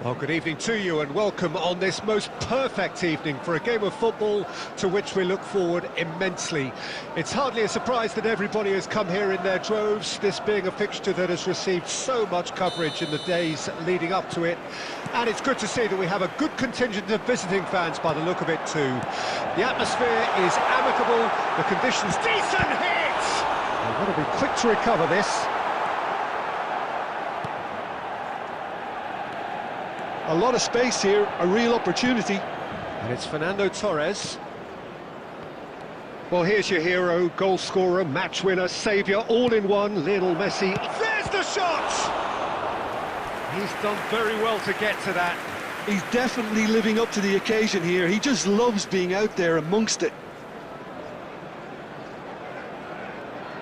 Well, good evening to you and welcome on this most perfect evening for a game of football to which we look forward immensely. It's hardly a surprise that everybody has come here in their droves, this being a fixture that has received so much coverage in the days leading up to it. And it's good to see that we have a good contingent of visiting fans by the look of it too. The atmosphere is amicable, the conditions decent hit! They've got to be quick to recover this. A lot of space here, a real opportunity. And it's Fernando Torres. Well, here's your hero, goal scorer, match winner, saviour, all in one, Lionel Messi. There's the shot! He's done very well to get to that. He's definitely living up to the occasion here. He just loves being out there amongst it.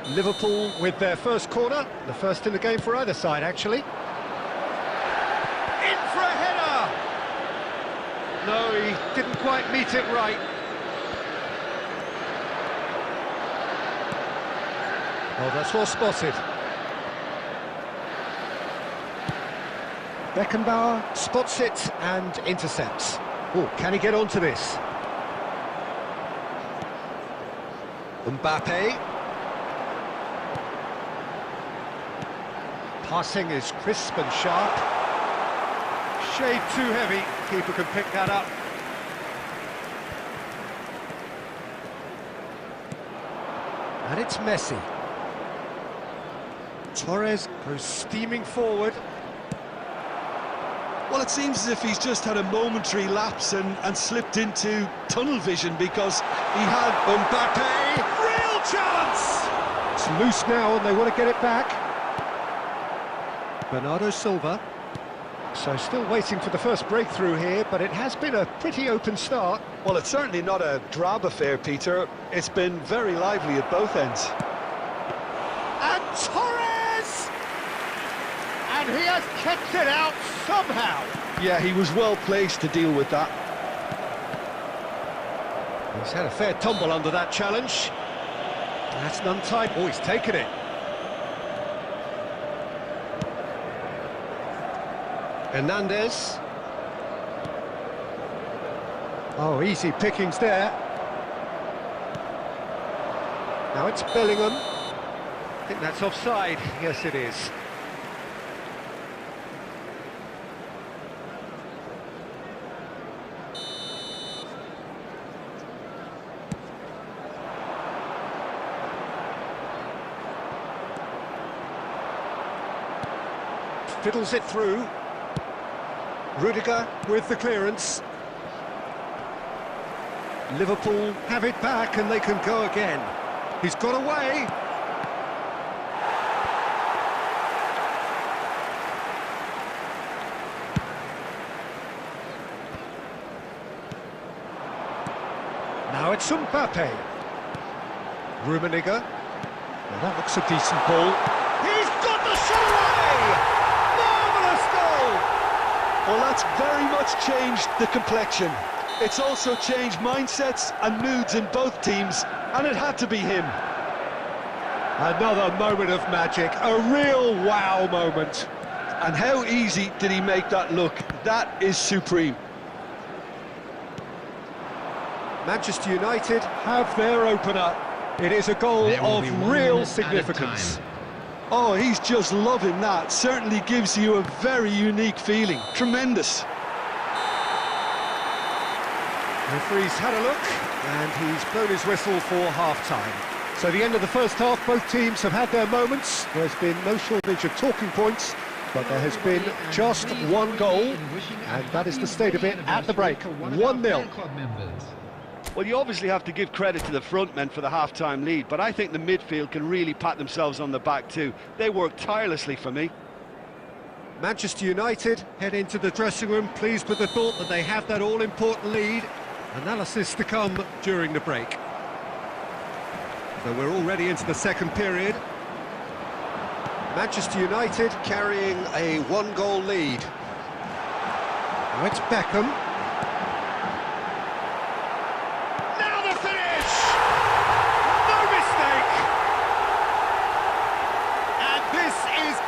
Liverpool with their first corner, the first in the game for either side, actually. In for a header! No, he didn't quite meet it right. Oh, that's well spotted. Beckenbauer spots it and intercepts. Oh, can he get onto this? Mbappe. Passing is crisp and sharp. Shade too heavy, keeper can pick that up. And it's Messi. Torres goes steaming forward. Well, it seems as if he's just had a momentary lapse and slipped into tunnel vision because he had Mbappe, real chance! It's loose now and they want to get it back. Bernardo Silva. So still waiting for the first breakthrough here, but it has been a pretty open start. Well, it's certainly not a drab affair, Peter. It's been very lively at both ends. And Torres! And he has kept it out somehow. Yeah, he was well placed to deal with that. He's had a fair tumble under that challenge. That's an untied... Oh, he's taken it. Hernandez. Oh, easy pickings there. Now it's Bellingham. I think that's offside. Yes, it is. Fiddles it through. Rudiger with the clearance. Liverpool have it back and they can go again. He's got away. Now it's Mbappe. Rummenigge. Well, that looks a decent ball. He's got the shot away! Marvellous goal! Well, that's very much changed the complexion. It's also changed mindsets and moods in both teams, and it had to be him. Another moment of magic, a real wow moment. And how easy did he make that look? That is supreme. Manchester United have their opener. It is a goal of real significance. Oh, he's just loving that. Certainly gives you a very unique feeling. Tremendous. Referee's had a look, and he's blown his whistle for half-time. So the end of the first half, both teams have had their moments. There's been no shortage of talking points, but there has been just one goal, and that is the state of it at the break. 1-0. Well, you obviously have to give credit to the front men for the half-time lead, but I think the midfield can really pat themselves on the back too. They work tirelessly for me. Manchester United head into the dressing room pleased with the thought that they have that all-important lead. Analysis to come during the break. So we're already into the second period. Manchester United carrying a one-goal lead. Now it's Beckham.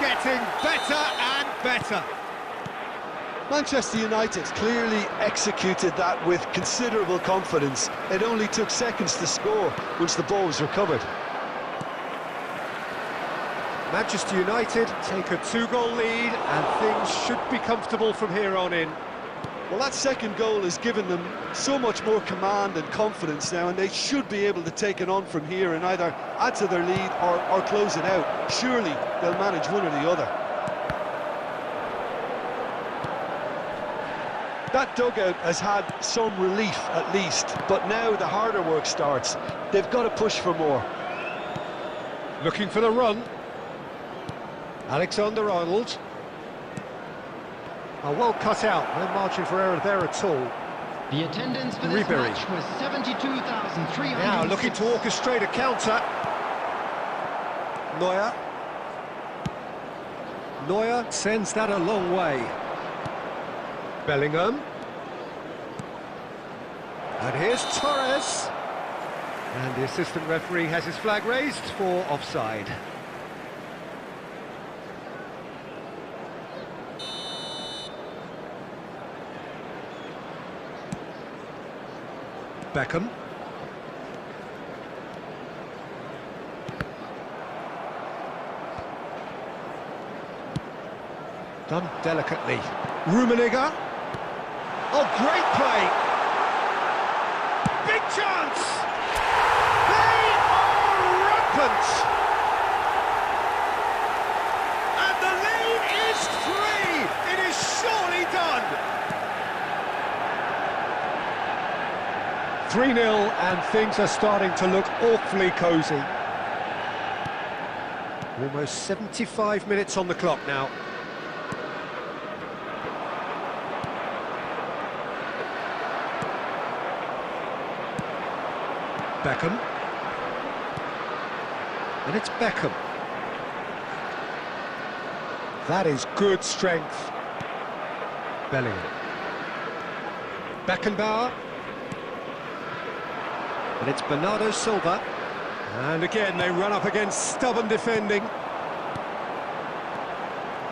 Getting better and better. Manchester United clearly executed that with considerable confidence. It only took seconds to score once the ball was recovered. Manchester United take a 2-goal lead and things should be comfortable from here on in. Well, that second goal has given them so much more command and confidence now, and they should be able to take it on from here and either add to their lead or close it out. Surely they'll manage one or the other. That dugout has had some relief at least, but now the harder work starts. They've got to push for more. Looking for the run. Alexander-Arnold. Oh, well cut out, no margin for error there at all. The attendance for this match was 72,300. Now looking to orchestrate a counter. Neuer sends that a long way. Bellingham. And here's Torres. And the assistant referee has his flag raised for offside. Beckham. Done delicately. Rummenigge. Oh, great play! Big chance! They are rampant! And the lead is 3! It is surely done! 3-0 and things are starting to look awfully cosy. Almost 75 minutes on the clock now. Beckham. And it's Beckham. That is good strength. Bellingham. Beckenbauer. And it's Bernardo Silva. And again, they run up against stubborn defending.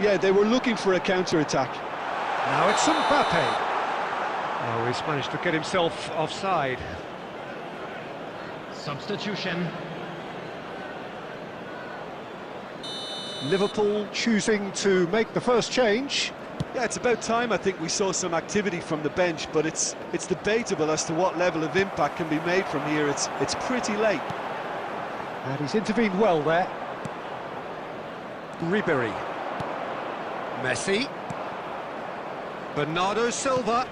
Yeah, they were looking for a counter-attack. Now it's Mbappe. Oh, he's managed to get himself offside. Substitution. Liverpool choosing to make the first change. Yeah, it's about time I think we saw some activity from the bench, but it's debatable as to what level of impact can be made from here. It's pretty late. And he's intervened well there. Ribery. Messi. Bernardo Silva.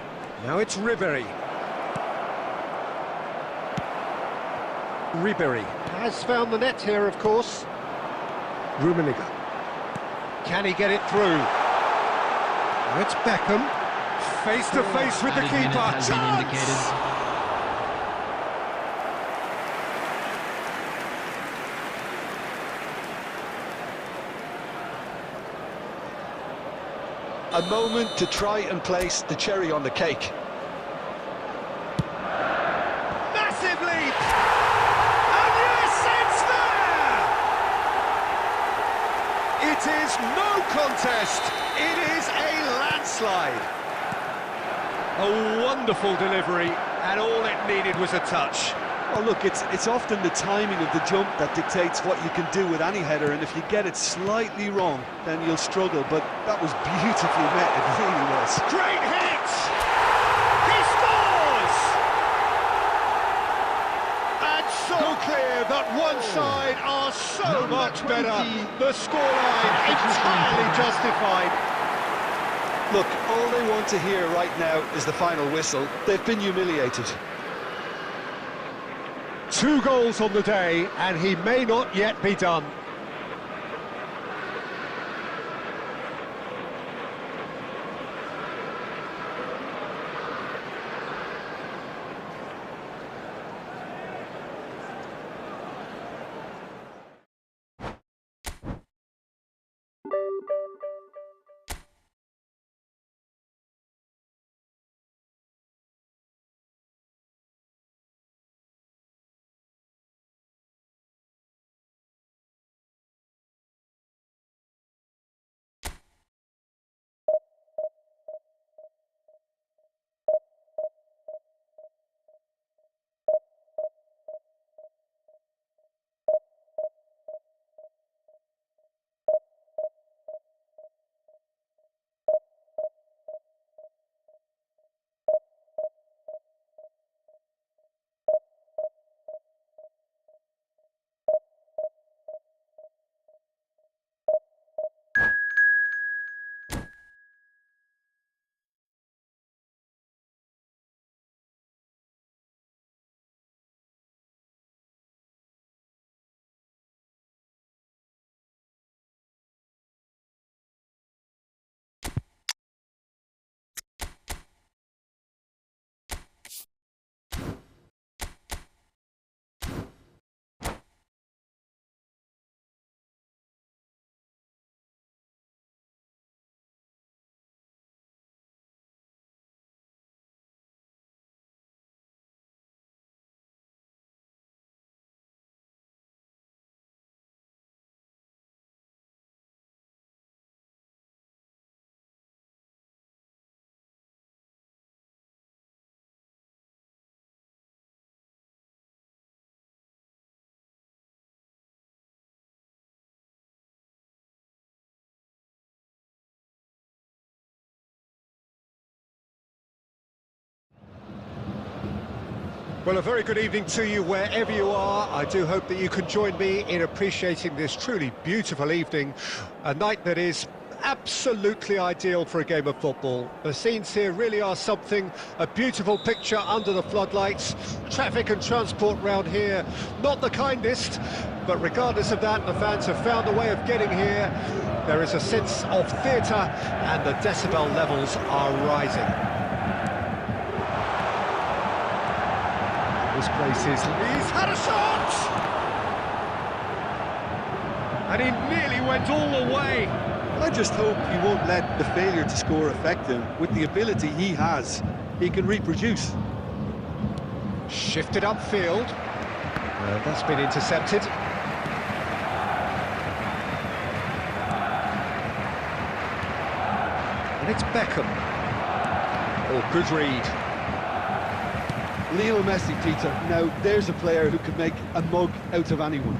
Now it's Ribery. Ribery has found the net here, of course. Rummenigge. Can he get it through? Now it's Beckham. Face to face with the keeper. Chance! A moment to try and place the cherry on the cake. Massive leap! And yes, it's there! It is no contest. It is a landslide. A wonderful delivery, and all it needed was a touch. Oh, look, it's often the timing of the jump that dictates what you can do with any header, and if you get it slightly wrong, then you'll struggle, but that was beautifully met, it really was. Great hit! He scores! And so clear that one side are so much better. The scoreline entirely justified. Look, all they want to hear right now is the final whistle. They've been humiliated. 2 goals on the day, and he may not yet be done. Well, a very good evening to you wherever you are. I do hope that you can join me in appreciating this truly beautiful evening, a night that is absolutely ideal for a game of football. The scenes here really are something, a beautiful picture under the floodlights. Traffic and transport round here, not the kindest, but regardless of that, the fans have found a way of getting here. There is a sense of theatre and the decibel levels are rising. This place is... He's had a shot! And he nearly went all the way. I just hope he won't let the failure to score affect him. With the ability he has, he can reproduce. Shifted upfield. That's been intercepted. And it's Beckham. Oh, good read. Lionel Messi, Peter. Now, there's a player who can make a mug out of anyone.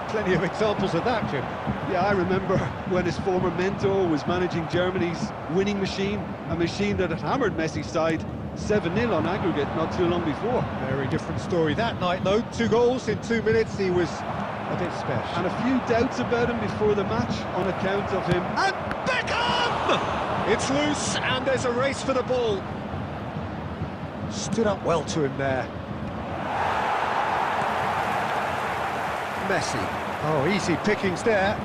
Plenty of examples of that, Jim. Yeah, I remember when his former mentor was managing Germany's winning machine, a machine that had hammered Messi's side 7-0 on aggregate not too long before. Very different story that night, though. 2 goals in 2 minutes, he was a bit special. And a few doubts about him before the match on account of him. And Beckham! It's loose, and there's a race for the ball. Stood up well to him there. Messi. Oh, easy pickings there.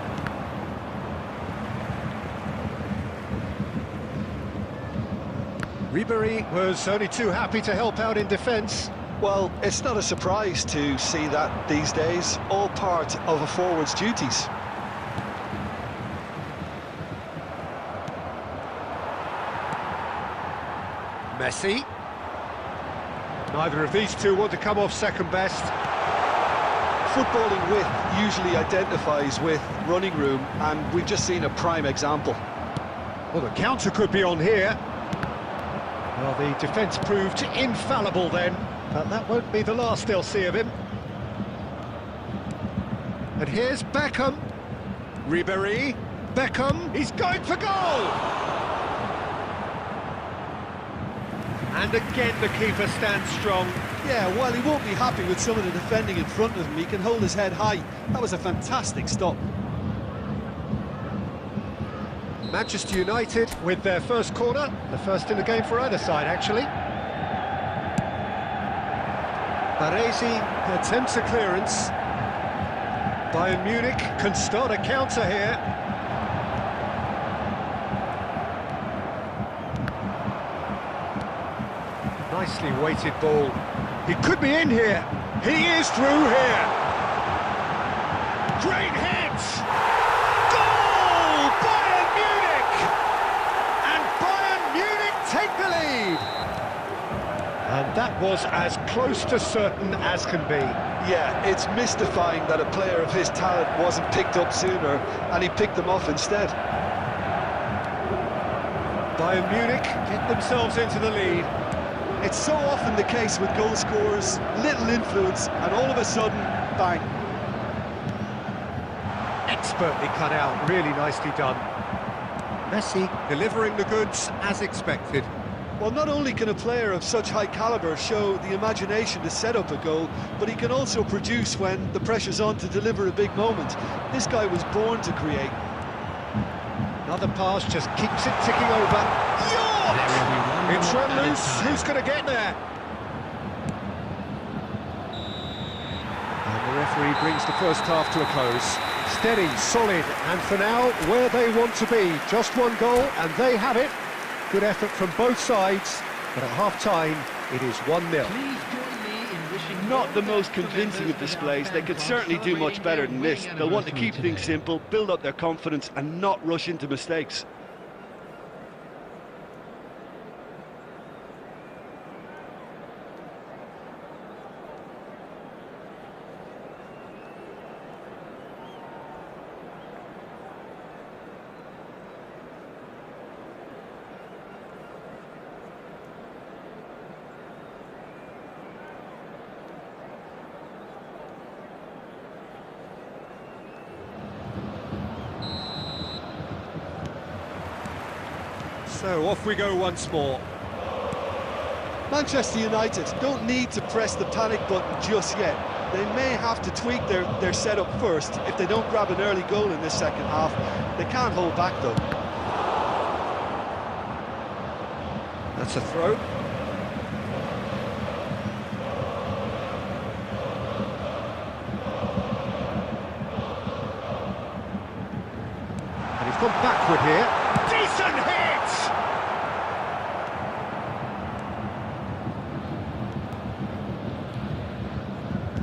Ribery was only too happy to help out in defence. Well, it's not a surprise to see that these days, all part of a forward's duties. Messi. Neither of these two want to come off second best. Footballing width usually identifies with running room, and we've just seen a prime example. Well, the counter could be on here. Well, the defence proved infallible then, but that won't be the last they'll see of him. And here's Beckham. Ribery. Beckham. He's going for goal! And again, the keeper stands strong. Yeah, well, he won't be happy with some of the defending in front of him. He can hold his head high. That was a fantastic stop. Manchester United with their first corner, the first in the game for either side, actually. Baresi attempts a clearance. Bayern Munich can start a counter here. Nicely weighted ball. He could be in here. He is through here. Great hit! Goal! Bayern Munich! And Bayern Munich take the lead. And that was as close to certain as can be. Yeah, it's mystifying that a player of his talent wasn't picked up sooner, and he picked them off instead. Bayern Munich get themselves into the lead. It's so often the case with goal scorers, little influence, and all of a sudden, bang. Expertly cut out, really nicely done. Messi delivering the goods as expected. Well, not only can a player of such high calibre show the imagination to set up a goal, but he can also produce when the pressure's on to deliver a big moment. This guy was born to create. Another pass just keeps it ticking over. It's run loose. Who's going to get there? And the referee brings the first half to a close. Steady, solid, and for now, where they want to be. Just 1 goal, and they have it. Good effort from both sides, but at half-time, it is 1-0. Not the most convincing of displays. They could certainly do much better than this. They'll want to keep things simple, build up their confidence, and not rush into mistakes. So off we go once more. Manchester United don't need to press the panic button just yet. They may have to tweak their setup first. If they don't grab an early goal in this second half, they can't hold back though. That's a throw. And he's gone backward here. Decent hit!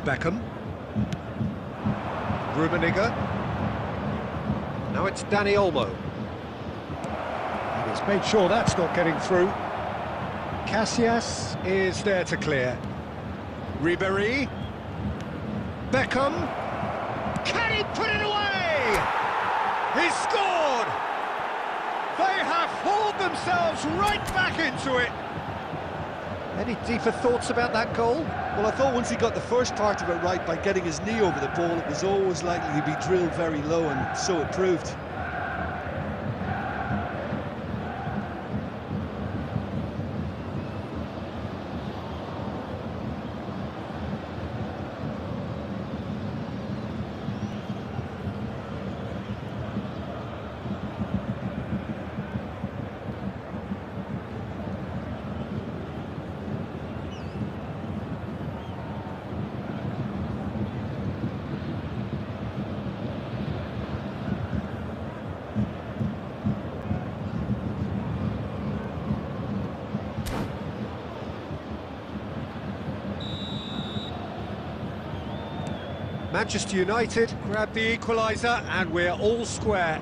Beckham. Rummenigge. Now it's Dani Olmo. And he's made sure that's not getting through. Casillas is there to clear. Ribéry. Beckham. Can he put it away? He scored! They have hauled themselves right back into it. Any deeper thoughts about that goal? Well, I thought once he got the first part of it right by getting his knee over the ball, it was always likely to be drilled very low, and so it proved. Manchester United grab the equaliser and we're all square.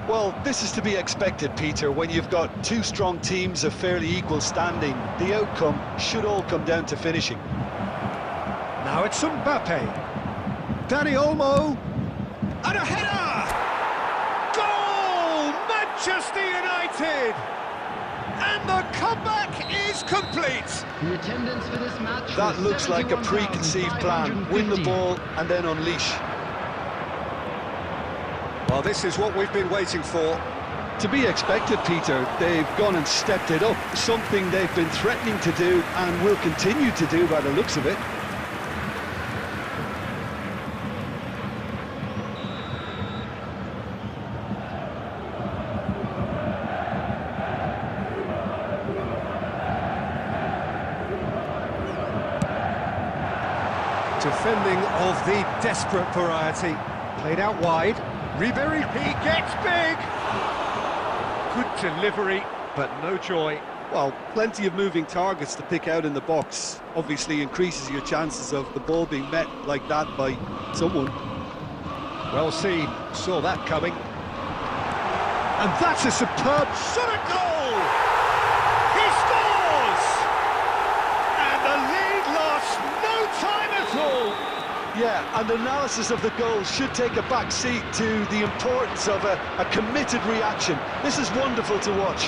Well, this is to be expected, Peter. When you've got two strong teams of fairly equal standing, the outcome should all come down to finishing. Now it's Mbappe. Dani Olmo. And a header! Goal! Manchester United! And the comeback is complete. The attendance for this match That was looks like a preconceived plan. Win the ball and then unleash. Well, this is what we've been waiting for. To be expected, Peter. They've gone and stepped it up. Something they've been threatening to do and will continue to do by the looks of it. Defending of the desperate variety. Played out wide. Ribéry, he gets big! Good delivery, but no joy. Well, plenty of moving targets to pick out in the box. Obviously increases your chances of the ball being met like that by someone. Well seen, saw that coming. And that's a superb shot at goal! He scores! And the lead lost no time at all! Yeah, and analysis of the goal should take a back seat to the importance of a committed reaction. This is wonderful to watch.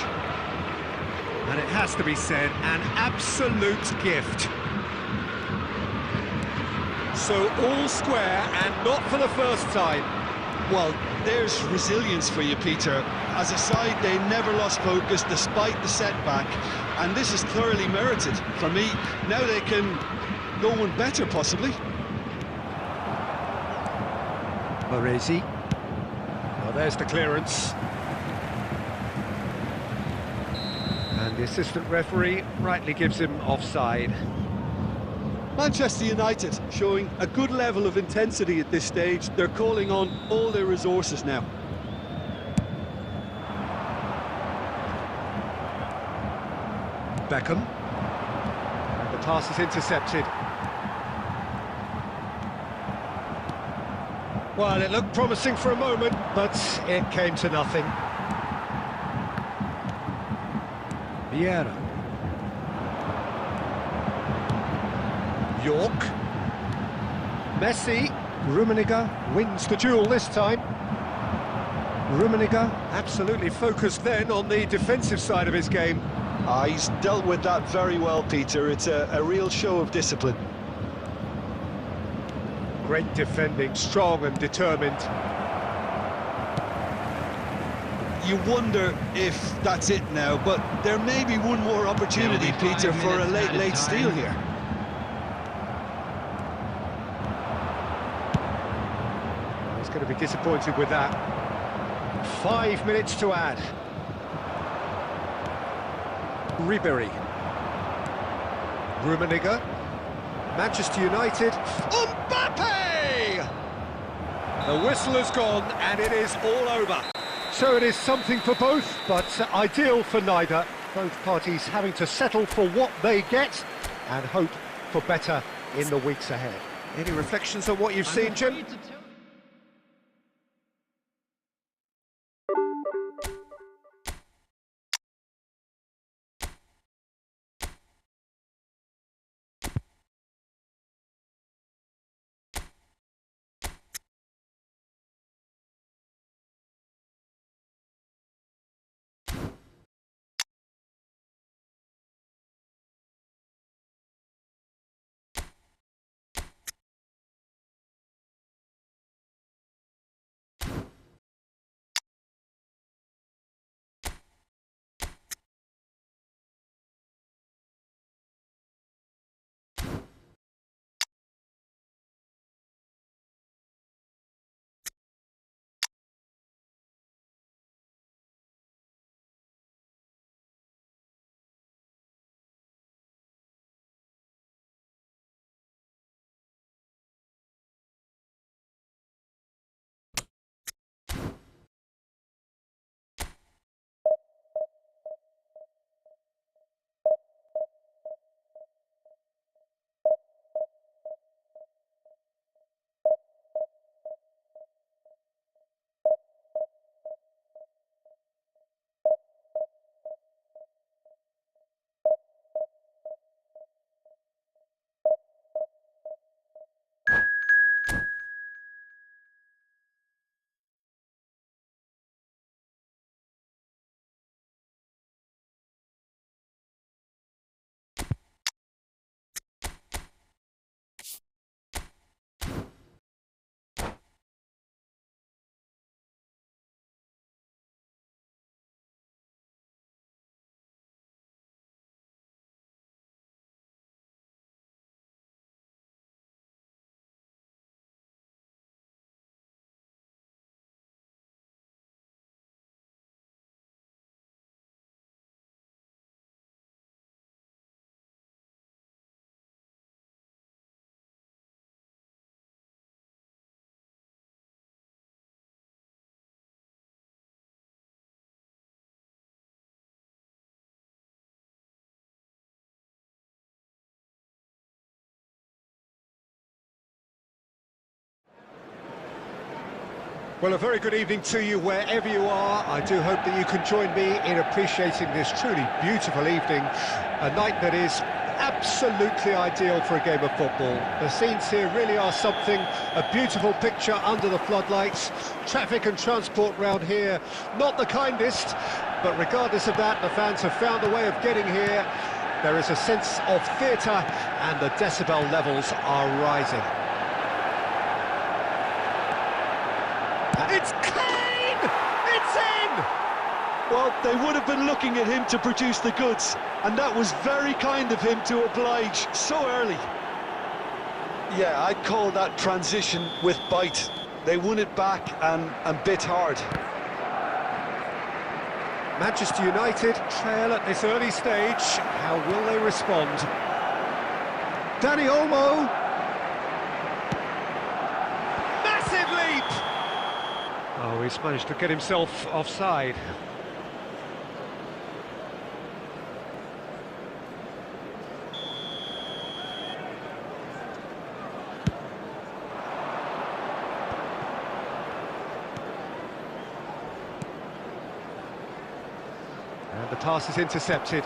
And it has to be said, an absolute gift. So all square, and not for the first time. Well, there's resilience for you, Peter. As a side, they never lost focus despite the setback, and this is thoroughly merited. For me, now they can go one better, possibly. Baresi. Well, there's the clearance. And the assistant referee rightly gives him offside. Manchester United showing a good level of intensity at this stage. They're calling on all their resources now. Beckham. And the pass is intercepted. Well, it looked promising for a moment, but it came to nothing. Vieira. York. Messi. Rummenigge wins the duel this time. Rummenigge absolutely focused then on the defensive side of his game. He's dealt with that very well, Peter. It's a real show of discipline. Great defending, strong and determined. you wonder if that's it now, but there may be one more opportunity, Peter, for a late steal here. He's going to be disappointed with that. 5 minutes to add. Ribery. Rummenigge. Manchester United. Mbappe! The whistle has gone and it is all over. So it is something for both, but ideal for neither. Both parties having to settle for what they get and hope for better in the weeks ahead. Any reflections on what you've seen, Jim? Well, a very good evening to you wherever you are. I do hope that you can join me in appreciating this truly beautiful evening, a night that is absolutely ideal for a game of football. The scenes here really are something, a beautiful picture under the floodlights. Traffic and transport round here, not the kindest, but regardless of that, the fans have found a way of getting here. There is a sense of theatre and the decibel levels are rising. It's Kane! It's in! Well, they would have been looking at him to produce the goods, and that was very kind of him to oblige so early. Yeah, I'd call that transition with bite. They won it back and bit hard. Manchester United trail at this early stage. How will they respond? Dani Olmo. Massive leap! Oh, he's managed to get himself offside. And the pass is intercepted.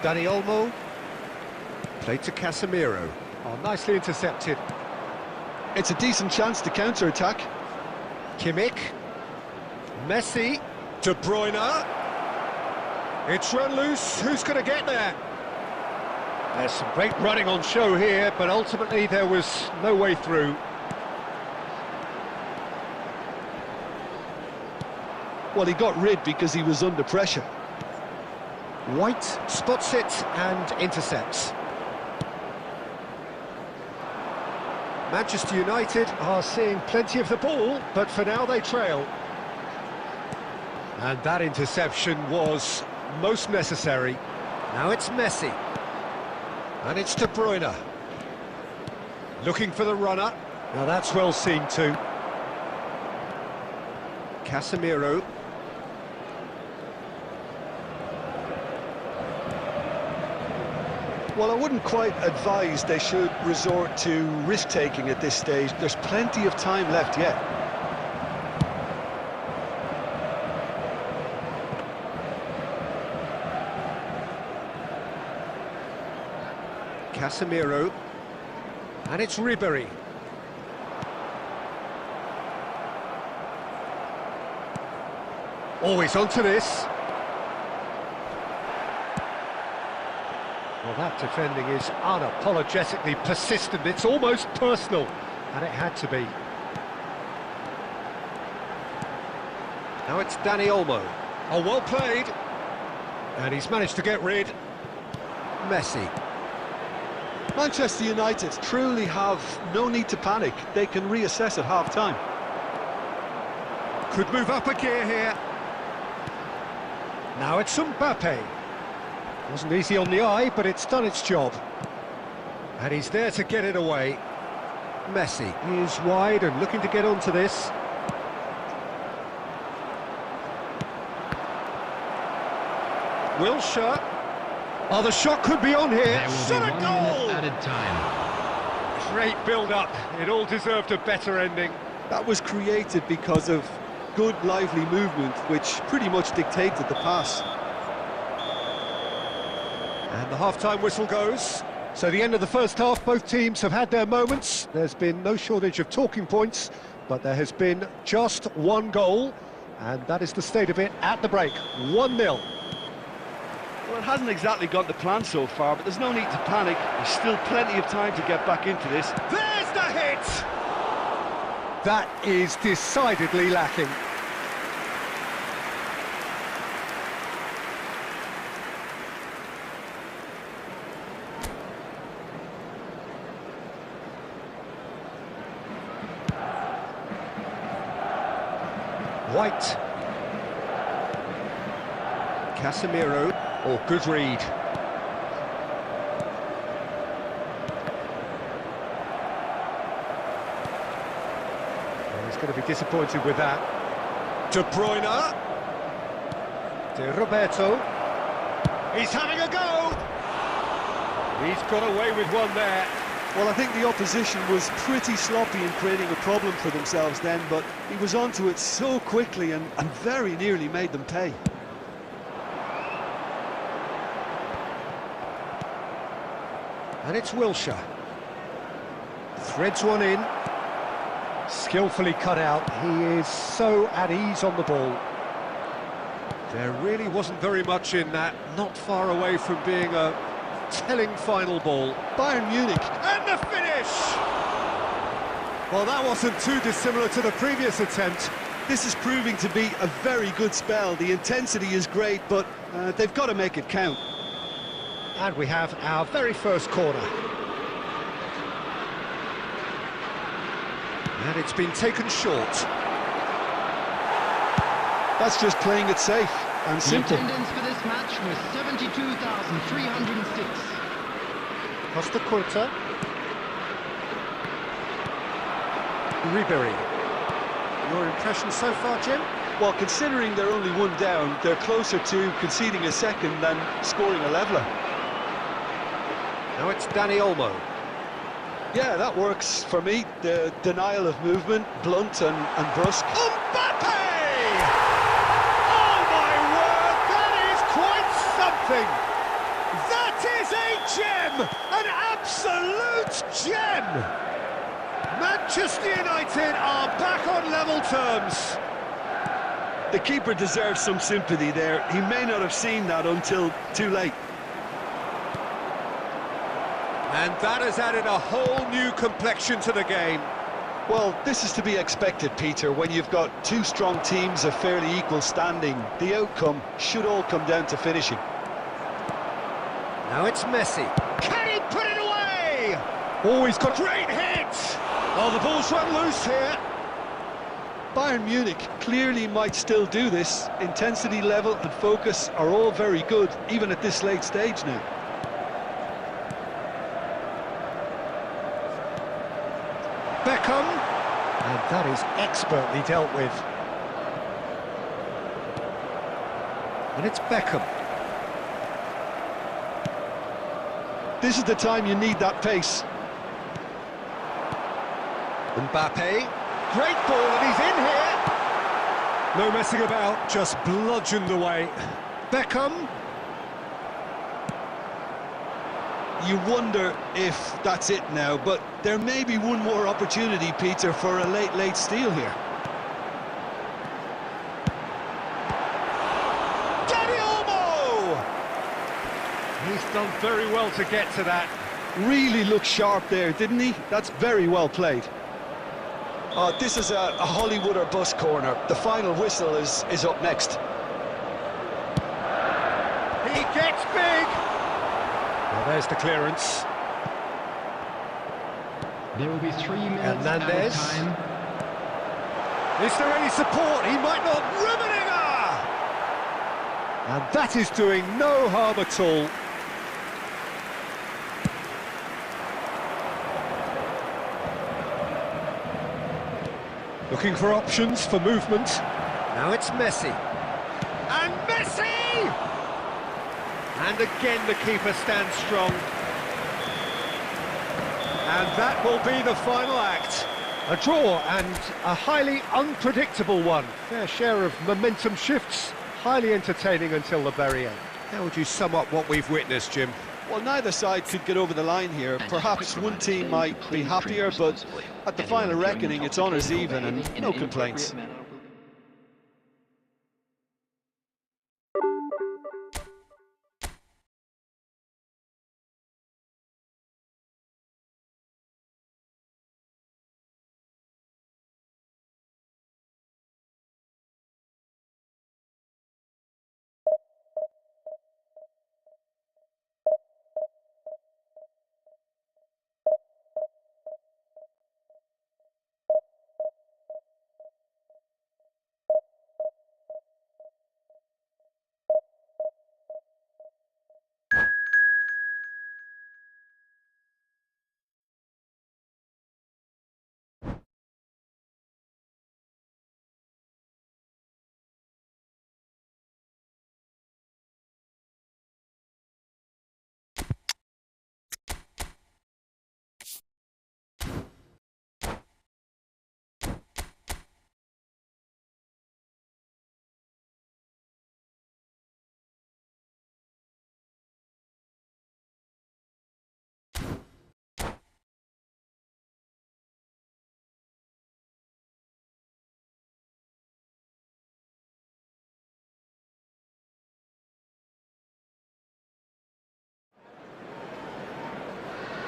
Dani Olmo. Played to Casemiro. Oh, nicely intercepted. It's a decent chance to counter-attack. Kimmich. Messi. De Bruyne. It's run loose. Who's going to get there? There's some great running on show here, but ultimately there was no way through. Well, he got rid because he was under pressure. White spots it and intercepts. Manchester United are seeing plenty of the ball, but for now they trail. And that interception was most necessary. Now it's Messi. And it's De Bruyne. Looking for the runner. Now that's well seen too. Casemiro. Well, I wouldn't quite advise they should resort to risk-taking at this stage. There's plenty of time left yet. Casemiro. And it's Ribery. Always onto this. Well, that defending is unapologetically persistent. It's almost personal, and it had to be. Now it's Dani Olmo. Oh, well played. And he's managed to get rid. Messi. Manchester United truly have no need to panic. They can reassess at half-time. Could move up a gear here. Now it's Mbappe. Wasn't easy on the eye, but it's done its job. And he's there to get it away. Messi is wide and looking to get onto this. Wilshere. Oh, the shot could be on here. There will be 1 minute added time. Great build-up. It all deserved a better ending. That was created because of good, lively movement, which pretty much dictated the pass. And the half-time whistle goes. So the end of the first half, both teams have had their moments. There's been no shortage of talking points, but there has been just one goal, and that is the state of it at the break. 1-0. Well, it hasn't exactly gone to plan so far, but there's no need to panic. There's still plenty of time to get back into this. There's the hit! That is decidedly lacking. White. Casemiro. Oh, good read. Well, he's going to be disappointed with that. De Bruyne. De Roberto. He's having a go. He's got away with one there. Well, I think the opposition was pretty sloppy in creating a problem for themselves then, but he was onto it so quickly and very nearly made them pay. And it's Wilshere. Threads one in. Skillfully cut out. He is so at ease on the ball. There really wasn't very much in that. Not far away from being a telling final ball. Bayern Munich. And the finish! Well, that wasn't too dissimilar to the previous attempt. This is proving to be a very good spell. The intensity is great, but they've got to make it count. And we have our very first corner. And it's been taken short. That's just playing it safe and The simple. attendance for this match was 72,306. Costa Curta. Ribery. Your impression so far, Jim? Well, considering they're only one down, they're closer to conceding a second than scoring a leveller. Now it's Dani Olmo. Yeah, that works for me. The denial of movement, blunt and brusque. Mbappe! Oh my word, that is quite something! That is a gem! An absolute gem! Manchester United are back on level terms. The keeper deserves some sympathy there. He may not have seen that until too late. And that has added a whole new complexion to the game. Well, this is to be expected, Peter. When you've got two strong teams of fairly equal standing, the outcome should all come down to finishing. Now it's Messi. Can he put it away? Oh, he's got great hits! Oh, the ball's run loose here. Bayern Munich clearly might still do this. Intensity level and focus are all very good, even at this late stage now. Beckham, and that is expertly dealt with. And it's Beckham. This is the time you need that pace. Mbappe, great ball, and he's in here. No messing about, just bludgeoned away. Beckham. You wonder if that's it now, but there may be one more opportunity, Peter, for a late steal here. Danny Olmo! He's done very well to get to that. Really looked sharp there, didn't he? That's very well played. This is a Hollywood or bust corner. The final whistle is up next. He gets big! Well, there's the clearance. There will be 3 minutes Hernandez. out of time. Is there any support? He might not. Rummenigge! And that is doing no harm at all. Looking for options for movement. Now it's Messi. And Messi! And again the keeper stands strong. And that will be the final act. A draw and a highly unpredictable one. Fair share of momentum shifts. Highly entertaining until the very end. How would you sum up what we've witnessed, Jim? Well, neither side could get over the line here. Perhaps one team might be happier, but at the final reckoning, it's honours even and no complaints.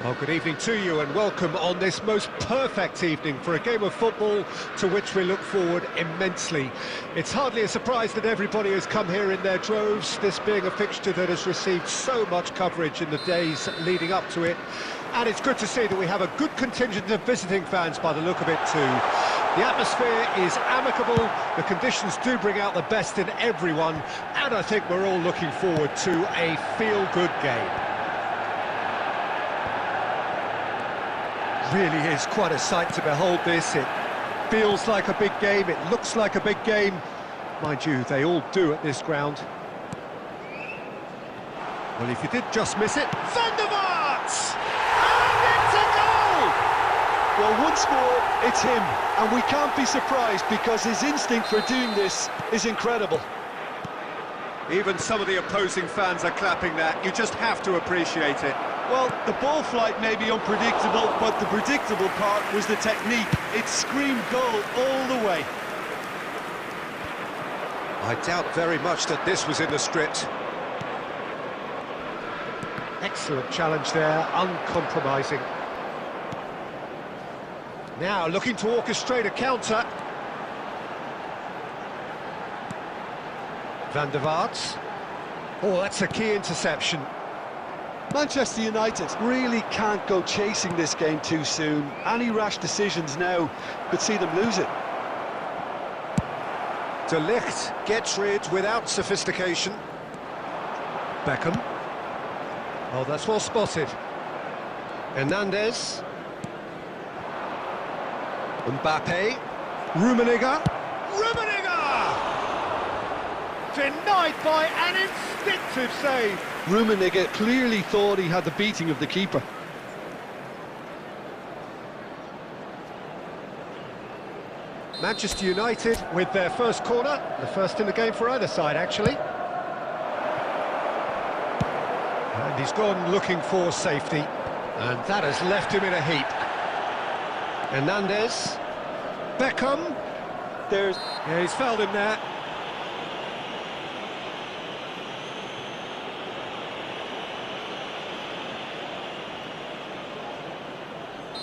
Well, good evening to you and welcome on this most perfect evening for a game of football to which we look forward immensely. It's hardly a surprise that everybody has come here in their droves, this being a fixture that has received so much coverage in the days leading up to it. And it's good to see that we have a good contingent of visiting fans by the look of it too. The atmosphere is amicable, the conditions do bring out the best in everyone, and I think we're all looking forward to a feel-good game. Really is quite a sight to behold this. It feels like a big game, it looks like a big game. Mind you, they all do at this ground. Well, if you did just miss it, Van der Vaart! And it's a goal! Well, once more, it's him, and we can't be surprised because his instinct for doing this is incredible. Even some of the opposing fans are clapping that. You just have to appreciate it. Well, the ball flight may be unpredictable, but the predictable part was the technique. It screamed goal all the way. I doubt very much that this was in the script. Excellent challenge there, uncompromising. Now looking to orchestrate a counter. Van der Vaart. Oh, that's a key interception. Manchester United really can't go chasing this game too soon. Any rash decisions now could see them lose it. De Ligt gets rid without sophistication. Beckham. Oh, that's well spotted. Hernandez. Mbappe. Rummenigge. Denied by an instinctive save. Rummenigge clearly thought he had the beating of the keeper. Manchester United with their first corner, the first in the game for either side, actually. And he's gone looking for safety, and that has left him in a heap. Hernandez. Beckham. Yeah, he's fouled him there.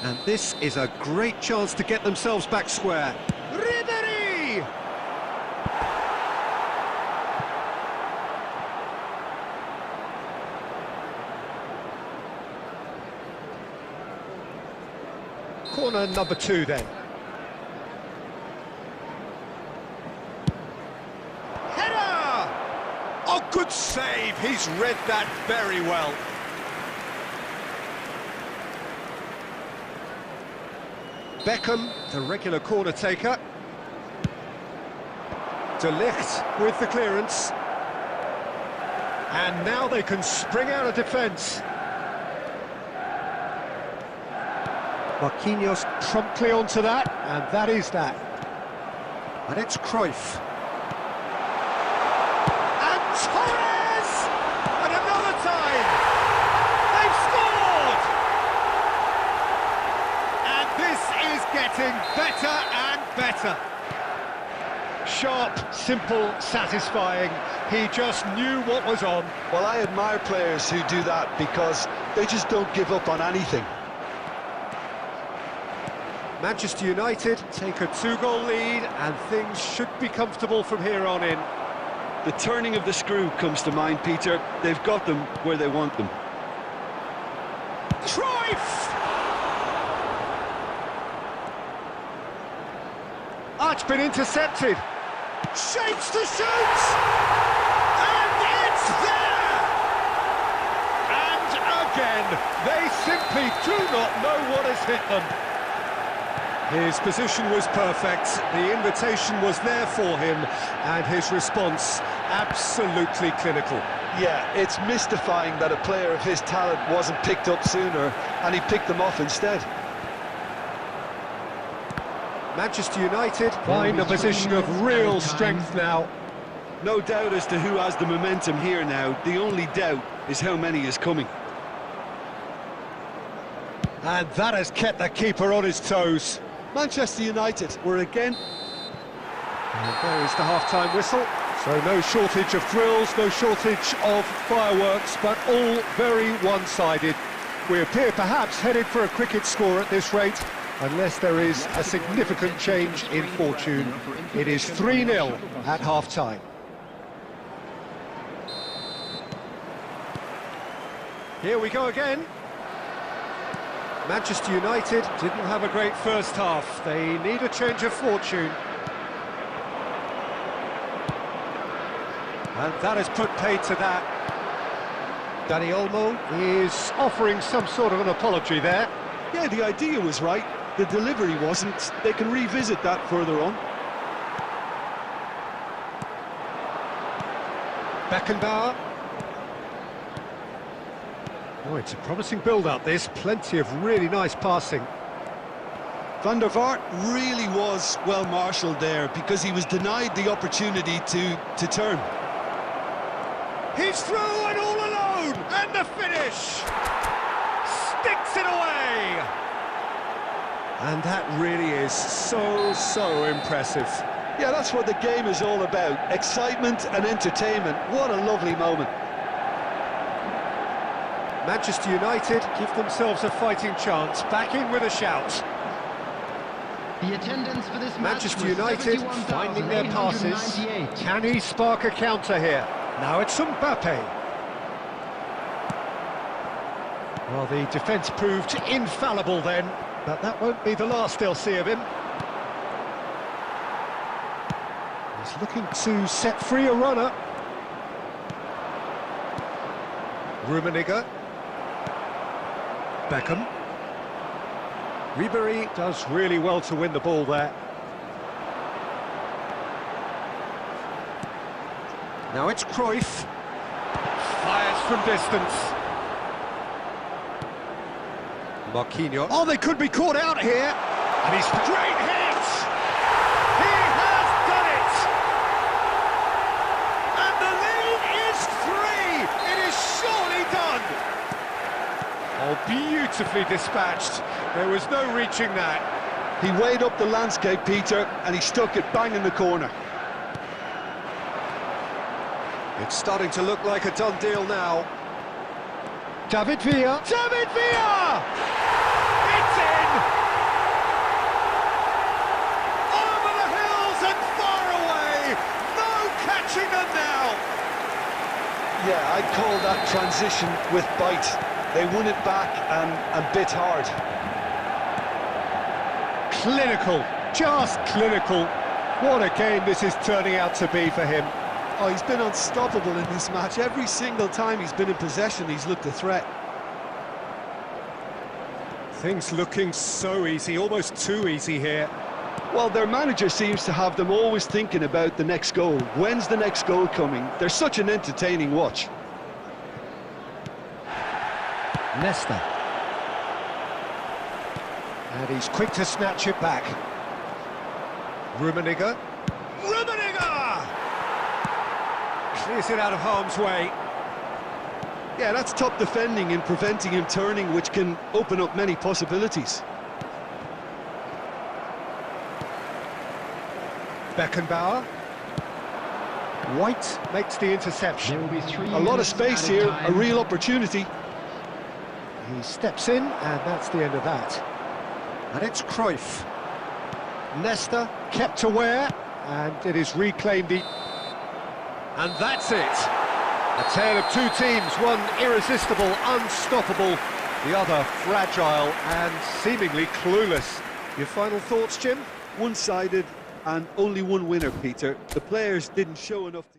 And this is a great chance to get themselves back square. Ribéry! Corner number 2 then. Header! Oh, good save. He's read that very well. Beckham, the regular corner taker. De Ligt with the clearance. And now they can spring out of defence. Marquinhos promptly onto that, and that is that. And it's Cruyff. And Torres! And another time! They've scored! And this is getting better and better. Sharp, simple, satisfying. He just knew what was on. Well, I admire players who do that because they just don't give up on anything. Manchester United take a 2-goal lead and things should be comfortable from here on in. The turning of the screw comes to mind, Peter. They've got them where they want them. Cruyff! It's been intercepted. Shapes to shoot! And it's there! And again, they simply do not know what has hit them. His position was perfect, the invitation was there for him, and his response absolutely clinical. Yeah, it's mystifying that a player of his talent wasn't picked up sooner, and he picked them off instead. Manchester United find a position of real strength now. No doubt as to who has the momentum here now. The only doubt is how many is coming. And that has kept the keeper on his toes. Manchester United were again... And there is the half-time whistle. So no shortage of thrills, no shortage of fireworks, but all very one-sided. We appear perhaps headed for a cricket score at this rate, unless there is a significant change in fortune. It is 3-0 at half-time. Here we go again. Manchester United didn't have a great first half. They need a change of fortune. And that has put paid to that. Dani Olmo is offering some sort of an apology there. Yeah, the idea was right. The delivery wasn't. They can revisit that further on. Beckenbauer. Oh, it's a promising build-up, this. Plenty of really nice passing. Van der Vaart really was well marshalled there because he was denied the opportunity to turn. He's through and all alone! And the finish! Sticks it away! And that really is so impressive. Yeah, that's what the game is all about. Excitement and entertainment. What a lovely moment. Manchester United give themselves a fighting chance, back in with a shout. The attendance for this match Manchester was United finding their passes. 71,898. Can he spark a counter here? Now it's Mbappe. Well, the defence proved infallible then, but that won't be the last they'll see of him. He's looking to set free a runner. Rummenigge. Beckham. Ribery does really well to win the ball there. Now it's Cruyff. Fires from distance. Marquinhos. Oh, they could be caught out here. And he's great hit! He has done it! And the lead is 3! It is surely done! Oh, beautifully dispatched. There was no reaching that. He weighed up the landscape, Peter, and he stuck it bang in the corner. It's starting to look like a done deal now. David Villa. David Villa! It's in! Over the hills and far away! No catching them now! Yeah, I'd call that transition with bite. They won it back and bit hard. Clinical, just clinical. What a game this is turning out to be for him. Oh, he's been unstoppable in this match. Every single time he's been in possession, he's looked a threat. Things looking so easy, almost too easy here. Well, their manager seems to have them always thinking about the next goal. When's the next goal coming? They're such an entertaining watch. Nesta. And he's quick to snatch it back. Rummenigge. Rummenigge! Clears it out of harm's way. Yeah, that's top defending and preventing him turning, which can open up many possibilities. Beckenbauer. White makes the interception. There will be 3 A lot of minutes space added here, time. a real opportunity. He steps in, and that's the end of that. And it's Cruyff. Nesta kept aware, and it is reclaimed. And that's it. A tale of two teams, one irresistible, unstoppable, the other fragile and seemingly clueless. Your final thoughts, Jim? One-sided and only one winner, Peter. The players didn't show enough to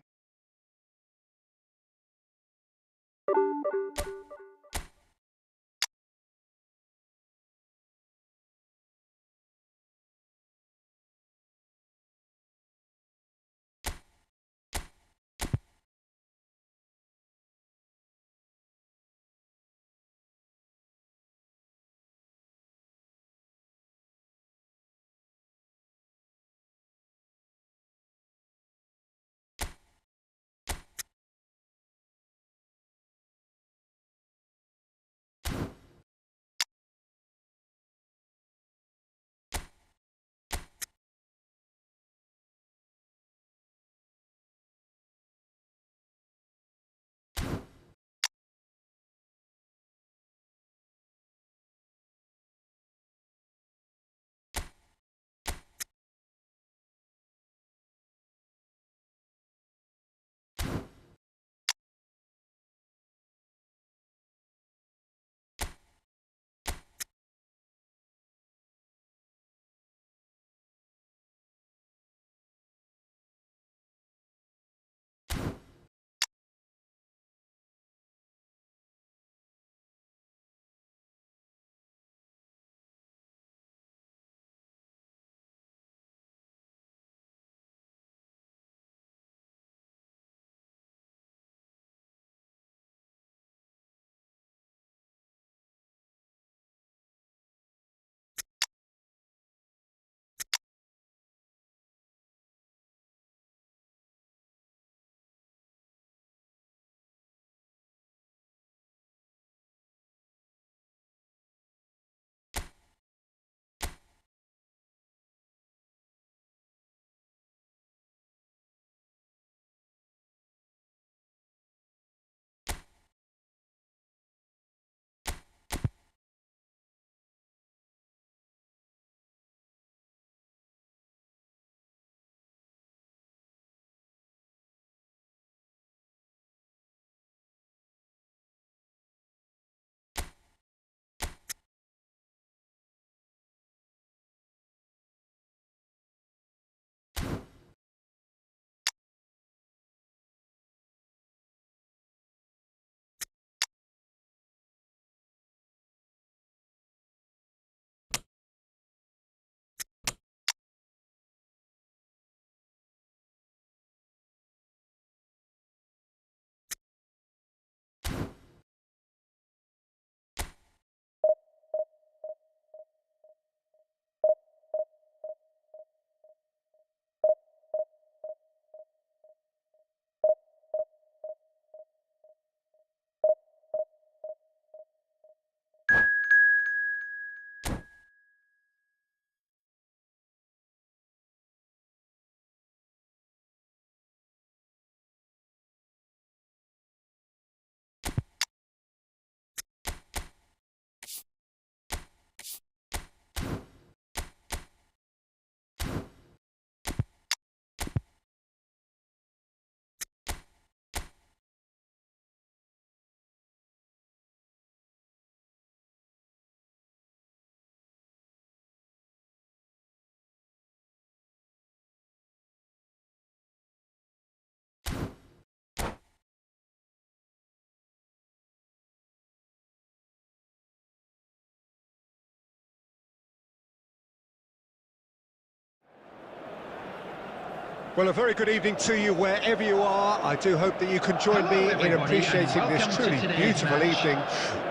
Well, a very good evening to you wherever you are. I do hope that you can join me in appreciating this truly beautiful evening.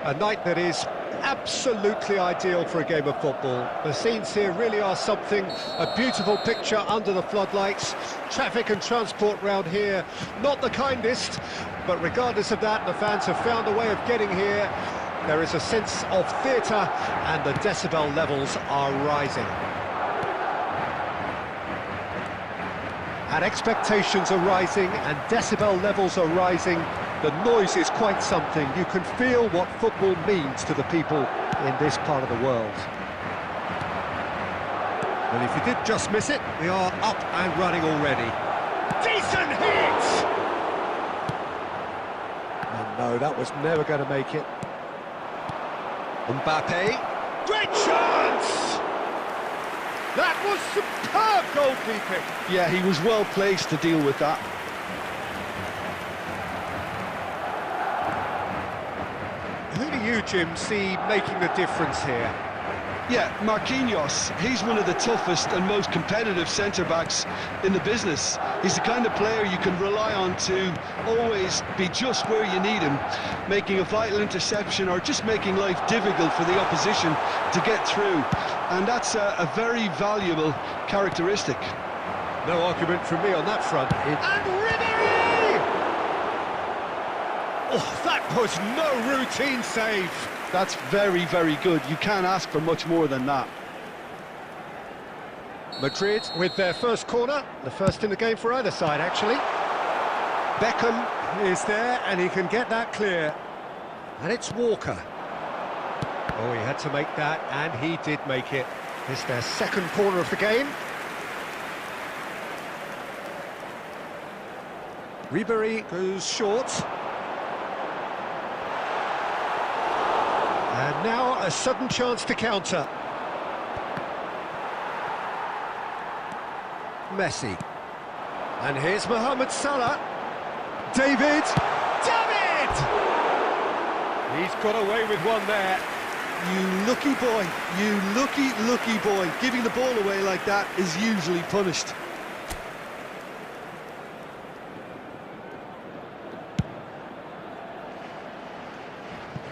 A night that is absolutely ideal for a game of football. The scenes here really are something, a beautiful picture under the floodlights. Traffic and transport round here, not the kindest, but regardless of that, the fans have found a way of getting here. There is a sense of theatre and the decibel levels are rising. And expectations are rising and decibel levels are rising. The noise is quite something. You can feel what football means to the people in this part of the world. And if you did just miss it, we are up and running already. Decent hit! And no, that was never going to make it. Mbappe, great chance! That was superb goalkeeping. Yeah, he was well placed to deal with that. Who do you, Jim, see making the difference here? Yeah, Marquinhos, he's one of the toughest and most competitive centre-backs in the business. He's the kind of player you can rely on to always be just where you need him, making a vital interception or just making life difficult for the opposition to get through. And that's a very valuable characteristic. No argument from me on that front. And Ribéry! Oh, that was no routine save. That's very, very good. You can't ask for much more than that. Madrid with their first corner, the first in the game for either side, actually. Beckham is there, and he can get that clear. And it's Walker. Oh, he had to make that, and he did make it. It's their second corner of the game. Ribéry goes short. And now a sudden chance to counter. Messi. And here's Mohamed Salah. David! He's got away with one there. You lucky boy, you lucky boy. Giving the ball away like that is usually punished.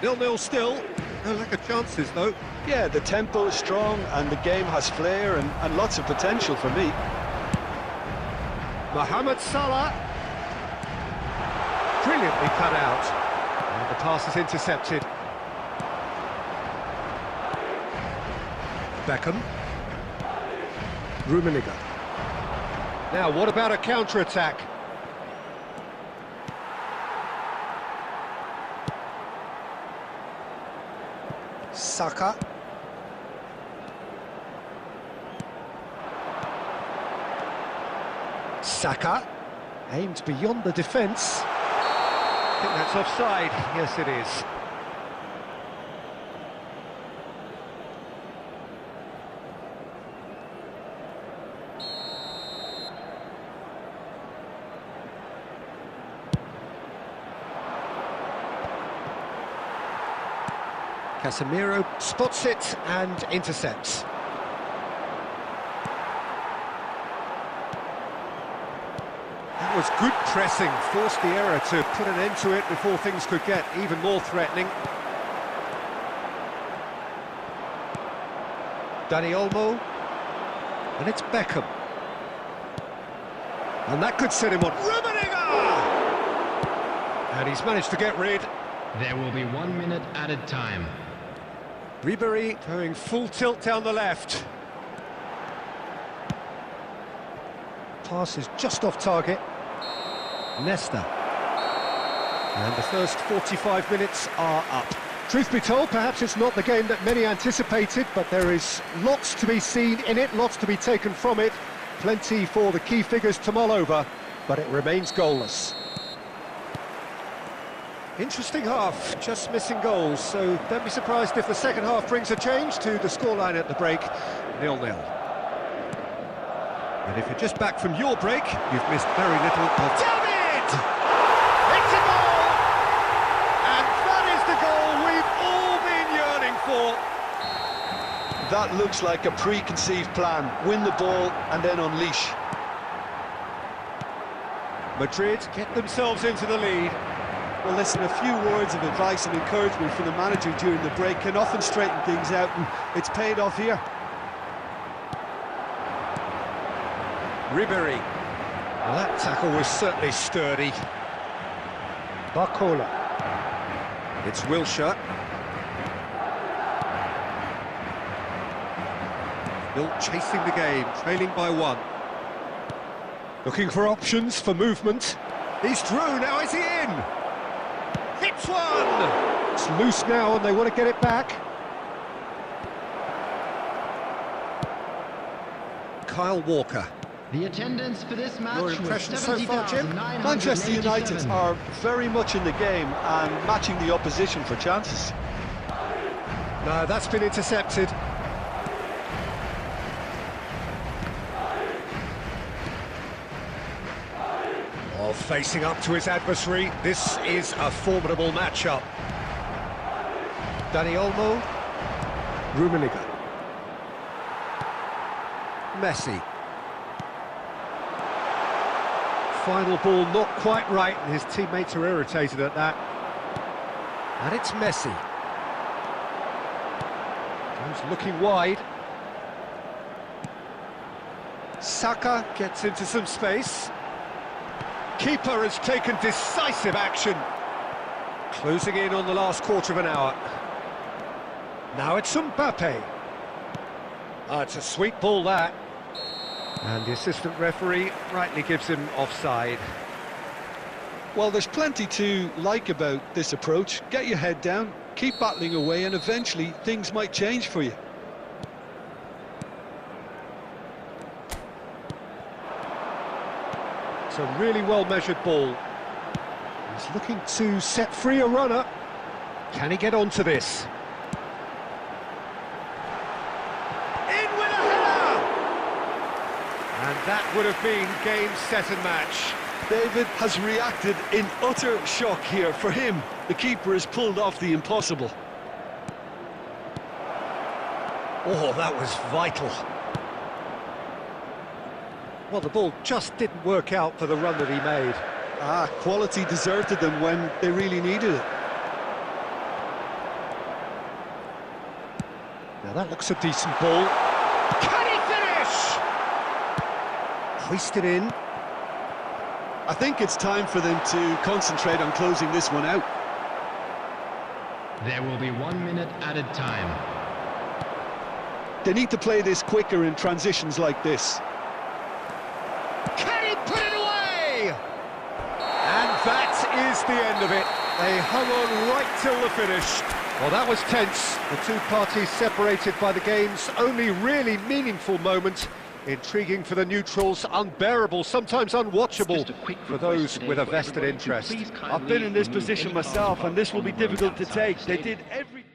Nil-nil still. No lack of chances, though. Yeah, the tempo is strong and the game has flair and lots of potential for me. Mohamed Salah. Brilliantly cut out. And the pass is intercepted. Beckham. Rummenigge. Now, what about a counter-attack? Saka. Saka aimed beyond the defence. I think that's offside. Yes, it is. Casemiro spots it and intercepts. That was good pressing, forced the error to put an end to it before things could get even more threatening. Dani Olmo, and it's Beckham. And that could set him on. Rummenigge! And he's managed to get rid. There will be 1 minute added time. Ribéry going full tilt down the left. Pass is just off target. Nesta. And the first 45 minutes are up. Truth be told, perhaps it's not the game that many anticipated, but there is lots to be seen in it, lots to be taken from it. Plenty for the key figures to mull over, but it remains goalless. Interesting half, just missing goals, so don't be surprised if the second half brings a change to the scoreline at the break, 0-0. And if you're just back from your break, you've missed very little of... David! It's a goal! And that is the goal we've all been yearning for. That looks like a preconceived plan. Win the ball and then unleash. Madrid get themselves into the lead. Well, listen, a few words of advice and encouragement from the manager during the break can often straighten things out, and it's paid off here. Ribery. Well, that tackle was certainly sturdy. Barcola. It's Wilshere. Still chasing the game, trailing by 1. Looking for options for movement. He's through, now is he in? Hits one! It's loose now and they want to get it back. Kyle Walker. The attendance for this match Your was impression so far, Jim? 70,987. Manchester United are very much in the game and matching the opposition for chances. No, that's been intercepted. Oh, facing up to his adversary, this is a formidable matchup. Dani Olmo, Rummenigge, Messi. Final ball not quite right, and his teammates are irritated at that. And it's Messi. Goes looking wide. Saka gets into some space. Keeper has taken decisive action. Closing in on the last quarter of an hour. Now it's Mbappe. It's a sweet ball, that. And the assistant referee rightly gives him offside. Well, there's plenty to like about this approach. Get your head down, keep battling away, and eventually things might change for you. It's a really well-measured ball. He's looking to set free a runner. Can he get onto this? In with a header! And that would have been game, set and match. David has reacted in utter shock here. For him, the keeper has pulled off the impossible. Oh, that was vital. Well, the ball just didn't work out for the run that he made. Quality deserted them when they really needed it. Now that looks a decent ball. Can he finish? Hoisted in. I think it's time for them to concentrate on closing this one out. There will be 1 minute added time. They need to play this quicker in transitions like this. Can he put it away? And that is the end of it. They hung on right till the finish. Well, that was tense. The two parties separated by the game's only really meaningful moment. Intriguing for the neutrals, unbearable, sometimes unwatchable for those with a vested interest. I've been in this position myself, and this will be difficult to take. They did everything.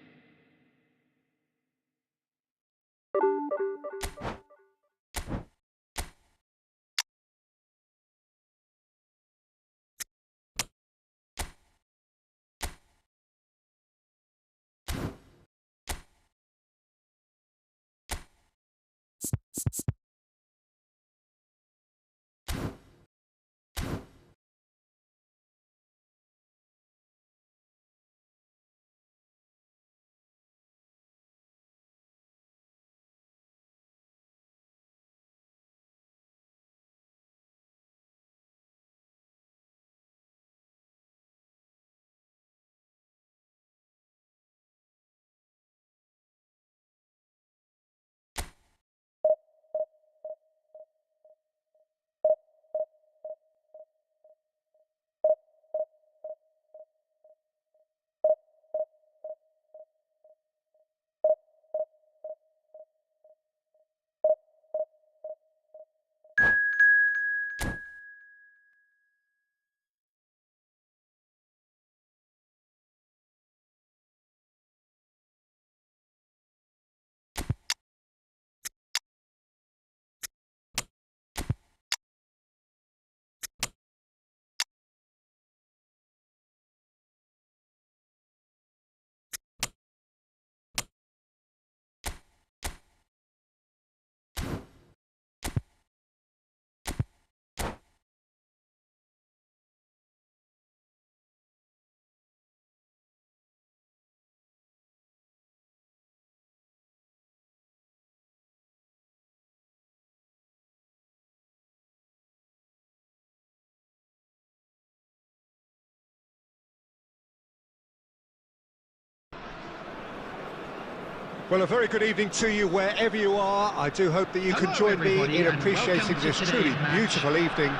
Well, a very good evening to you wherever you are. I do hope that you can join me in appreciating this truly beautiful evening,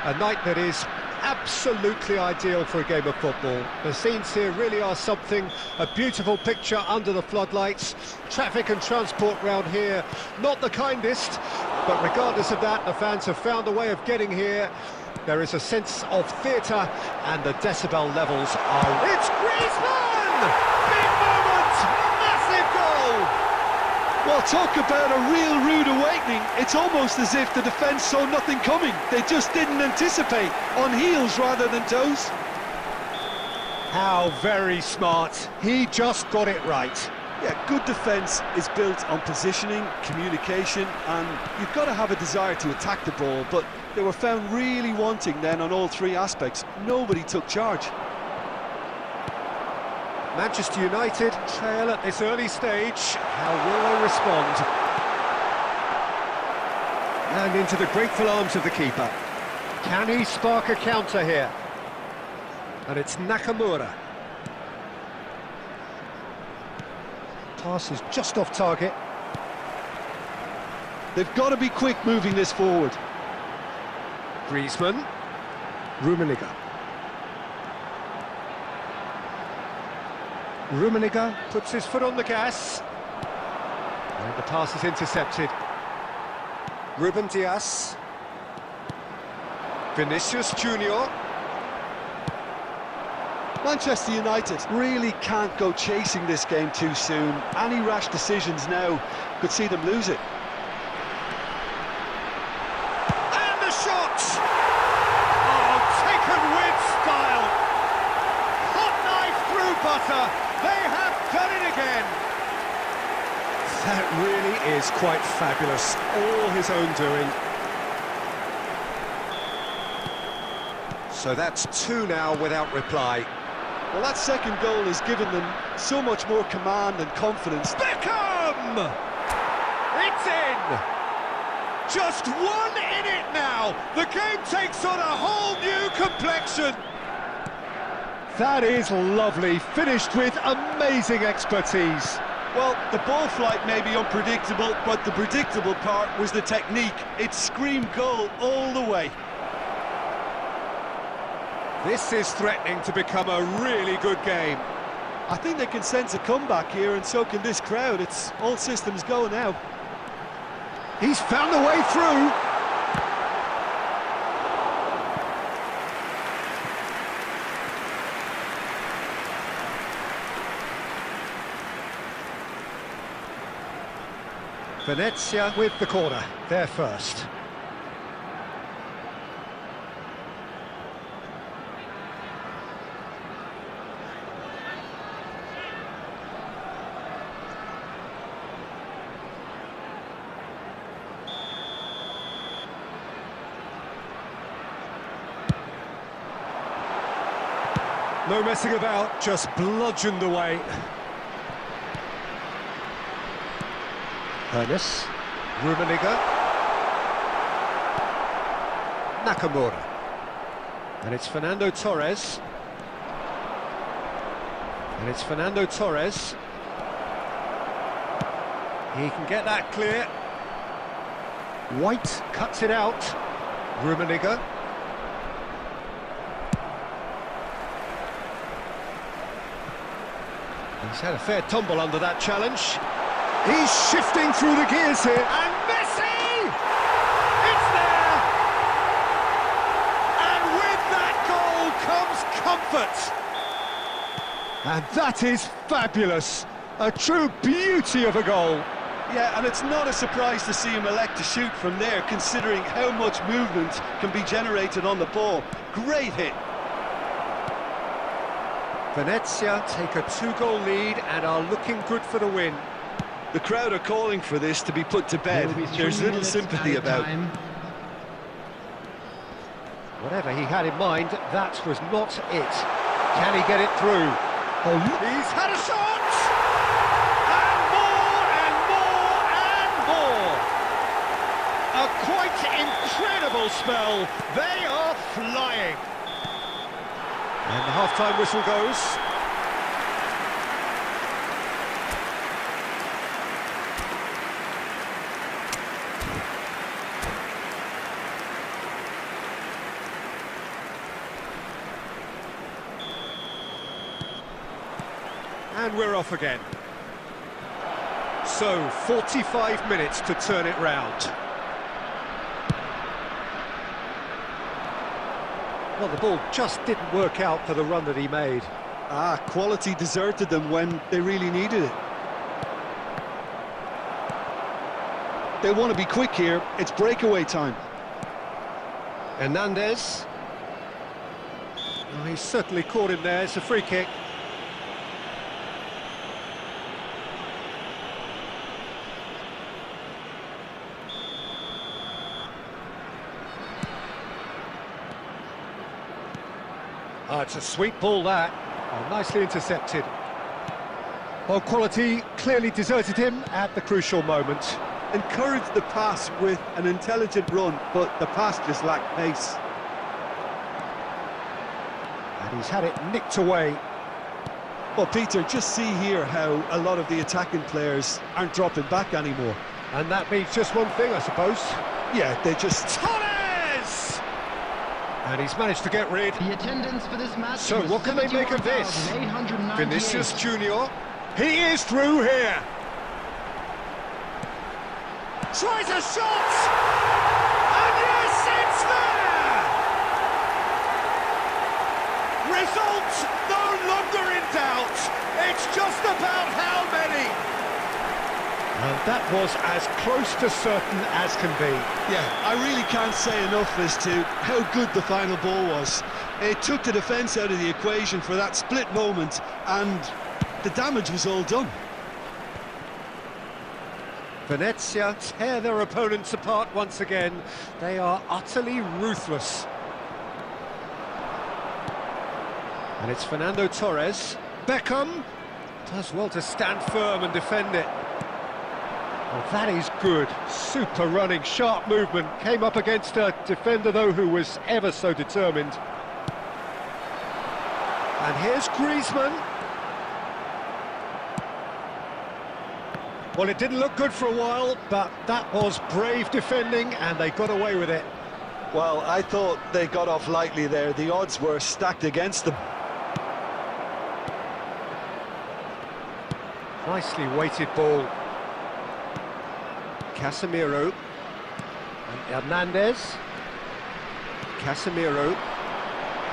a night that is absolutely ideal for a game of football. The scenes here really are something, a beautiful picture under the floodlights. Traffic and transport round here, not the kindest, but regardless of that, the fans have found a way of getting here. There is a sense of theatre, and the decibel levels are... It's Griezmann! Big moment! Massive goal! Well, talk about a real rude awakening. It's almost as if the defence saw nothing coming. They just didn't anticipate, on heels rather than toes. How very smart. He just got it right. Yeah, good defence is built on positioning, communication, and you've got to have a desire to attack the ball, but they were found really wanting then on all three aspects. Nobody took charge. Manchester United trail at this early stage. How will they respond? And into the grateful arms of the keeper. Can he spark a counter here? And it's Nakamura. Pass is just off target. They've got to be quick moving this forward. Griezmann. Rummenigge. Rummenigge puts his foot on the gas. And the pass is intercepted. Ruben Dias. Vinicius Junior. Manchester United really can't go chasing this game too soon. Any rash decisions now could see them lose it. And the shot! Oh, taken with style! Hot knife through butter! They have done it again! That really is quite fabulous. All his own doing. So that's two now without reply. Well, that second goal has given them so much more command and confidence. Beckham! It's in! Just one in it now! The game takes on a whole new complexion! That is lovely, finished with amazing expertise. Well, the ball flight may be unpredictable, but the predictable part was the technique. It screamed goal all the way. This is threatening to become a really good game. I think they can sense a comeback here, and so can this crowd. It's all systems go now. He's found a way through. Venezia with the corner, they're first. No messing about, just bludgeoned away. Ernest, Rummenigge, Nakamura, and it's Fernando Torres. He can get that clear. White cuts it out. Rummenigge. He's had a fair tumble under that challenge. He's shifting through the gears here. And Messi! It's there! And with that goal comes comfort. And that is fabulous. A true beauty of a goal. Yeah, and it's not a surprise to see him elect to shoot from there, considering how much movement can be generated on the ball. Great hit. Venezia take a two-goal lead and are looking good for the win. The crowd are calling for this to be put to bed. There's little sympathy about. Whatever he had in mind, that was not it. Can he get it through? Oh, he's had a shot! And more, and more, and more! A quite incredible spell. They are flying. And the half-time whistle goes. And we're off again. So, 45 minutes to turn it round. Well, the ball just didn't work out for the run that he made. Quality deserted them when they really needed it. They want to be quick here. It's breakaway time. Hernandez. Oh, he's certainly caught him there. It's a free kick. Oh, it's a sweet ball, that. Oh, nicely intercepted. Well, quality clearly deserted him at the crucial moment. Encouraged the pass with an intelligent run, but the pass just lacked pace. And he's had it nicked away. Well, Peter, just see here how a lot of the attacking players aren't dropping back anymore. And that means just one thing, I suppose. Yeah, they just... Torres! And he's managed to get rid. The attendance for this match. So what can they make of this? 71,898. Vinicius Junior. He is through here. Tries a shot! And yes, it's there! Result no longer in doubt. It's just about how many. And that was as close to certain as can be. Yeah, I really can't say enough as to how good the final ball was. It took the defence out of the equation for that split moment, and the damage was all done. Venezia tear their opponents apart once again. They are utterly ruthless. And it's Fernando Torres. Beckham does well to stand firm and defend it. Well, that is good. Super running, sharp movement. Came up against a defender, though, who was ever so determined. And here's Griezmann. Well, it didn't look good for a while, but that was brave defending, and they got away with it. Well, I thought they got off lightly there. The odds were stacked against them. Nicely weighted ball. Casemiro. And Hernandez. Casemiro.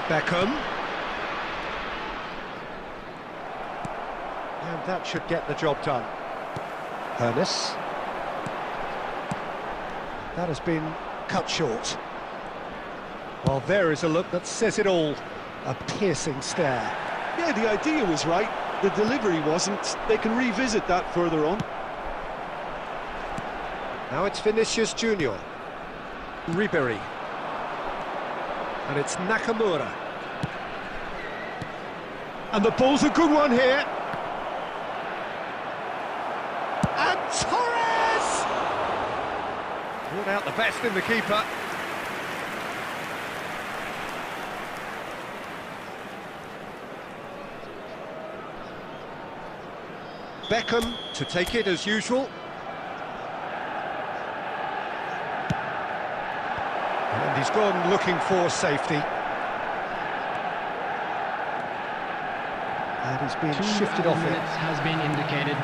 Beckham. And that should get the job done. Ernest. That has been cut short. Well, there is a look that says it all. A piercing stare. Yeah, the idea was right. The delivery wasn't. They can revisit that further on. Now it's Vinicius Junior. Ribery. And it's Nakamura. And the ball's a good one here. And Torres! Brought out the best in the keeper. Beckham to take it as usual. And he's gone looking for safety. And he's been shifted off it. Has been indicated.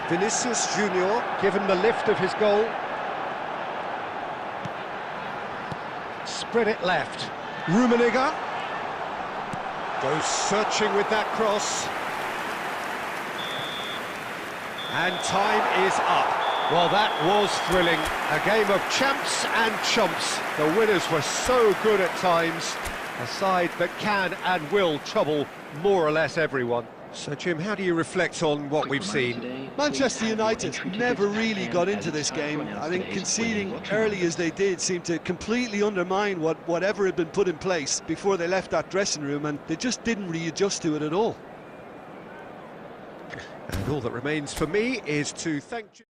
Vinicius Junior given the lift of his goal. Spread it left. Rummenigge goes searching with that cross. And time is up. Well, that was thrilling. A game of champs and chumps. The winners were so good at times. A side that can and will trouble more or less everyone. So, Jim, how do you reflect on what we've seen? Manchester United never really got into this game. I think conceding early as they did seemed to completely undermine whatever had been put in place before they left that dressing room, and they just didn't readjust to it at all. And all that remains for me is to thank you.